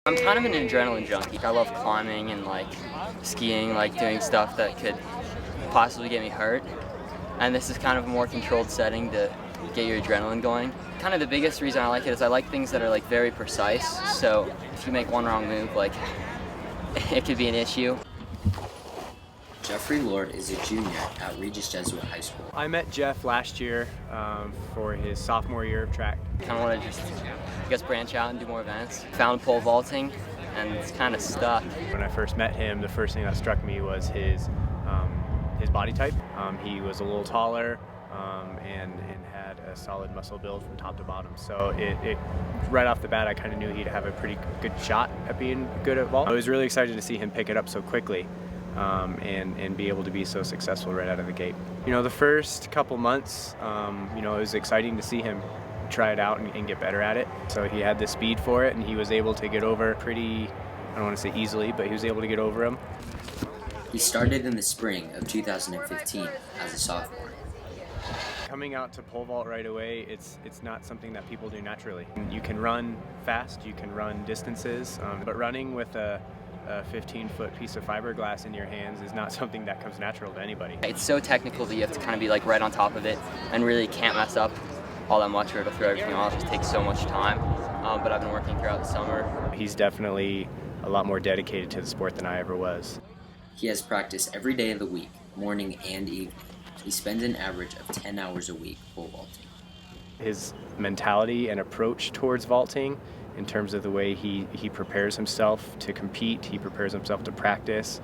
I'm kind of an adrenaline junkie. I love climbing and skiing, doing stuff that could possibly get me hurt. And this is kind of a more controlled setting to get your adrenaline going. Kind of the biggest reason I like it is I like things that are very precise. So if you make one wrong move, it could be an issue. Geoffery Lord is a junior at Regis Jesuit High School. I met Jeff last year for his sophomore year of track. Kind of want to just, branch out and do more events. Found pole vaulting, and it's kind of stuck. When I first met him, the first thing that struck me was his body type. He was a little taller and had a solid muscle build from top to bottom. So right off the bat, I kind of knew he'd have a pretty good shot at being good at vault. I was really excited to see him pick it up so quickly. And be able to be so successful right out of the gate. The first couple months, it was exciting to see him try it out and get better at it. So he had the speed for it, and he was able to get over pretty, I don't want to say easily, but he was able to get over him. He started in the spring of 2015 as a sophomore. Coming out to pole vault right away, it's not something that people do naturally. You can run fast, you can run distances, but running with a 15-foot piece of fiberglass in your hands is not something that comes natural to anybody. It's so technical that you have to kind of be right on top of it and really can't mess up all that much or it'll throw everything off. It just takes so much time, but I've been working throughout the summer. He's definitely a lot more dedicated to the sport than I ever was. He has practice every day of the week, morning and evening. He spends an average of 10 hours a week pole vaulting. His mentality and approach towards vaulting, in terms of the way he prepares himself to compete, he prepares himself to practice,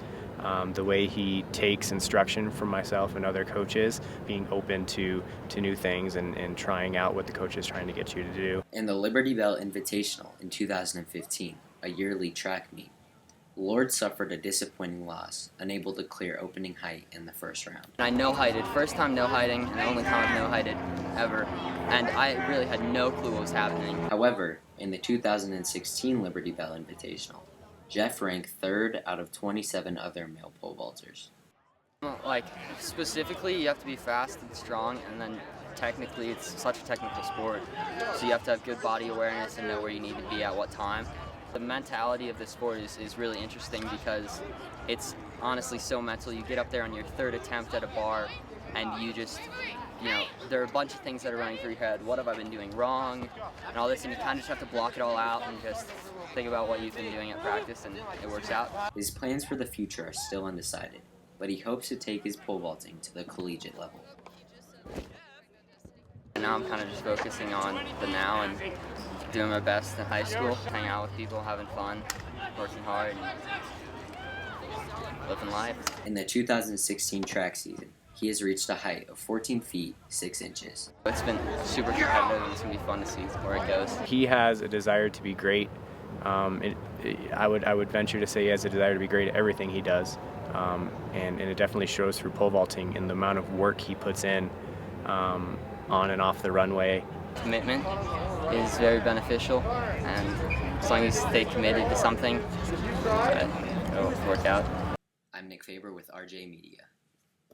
the way he takes instruction from myself and other coaches, being open to new things and trying out what the coach is trying to get you to do. In the Liberty Bell Invitational in 2015, a yearly track meet, Lord suffered a disappointing loss, unable to clear opening height in the first round. I no-heighted, first time no-heighting, and the only time I've no-heighted ever, and I really had no clue what was happening. However, in the 2016 Liberty Bell Invitational, Jeff ranked 3rd out of 27 other male pole vaulters. Specifically, you have to be fast and strong, and then technically it's such a technical sport, so you have to have good body awareness and know where you need to be at what time. The mentality of this sport is really interesting because it's honestly so mental. You get up there on your 3rd attempt at a bar and you just, there are a bunch of things that are running through your head. What have I been doing wrong? And all this, and you kind of just have to block it all out and just think about what you've been doing at practice, and it works out. His plans for the future are still undecided, but he hopes to take his pole vaulting to the collegiate level. And now I'm kind of just focusing on the now and doing my best in high school, hanging out with people, having fun, working hard, and living life. In the 2016 track season, he has reached a height of 14 feet 6 inches. It's been super competitive, and it's going to be fun to see where it goes. He has a desire to be great. I would venture to say he has a desire to be great at everything he does, and it definitely shows through pole vaulting in the amount of work he puts in on and off the runway. Commitment is very beneficial, and as long as you stay committed to something, it'll work out. I'm Nick Faber with RJ Media.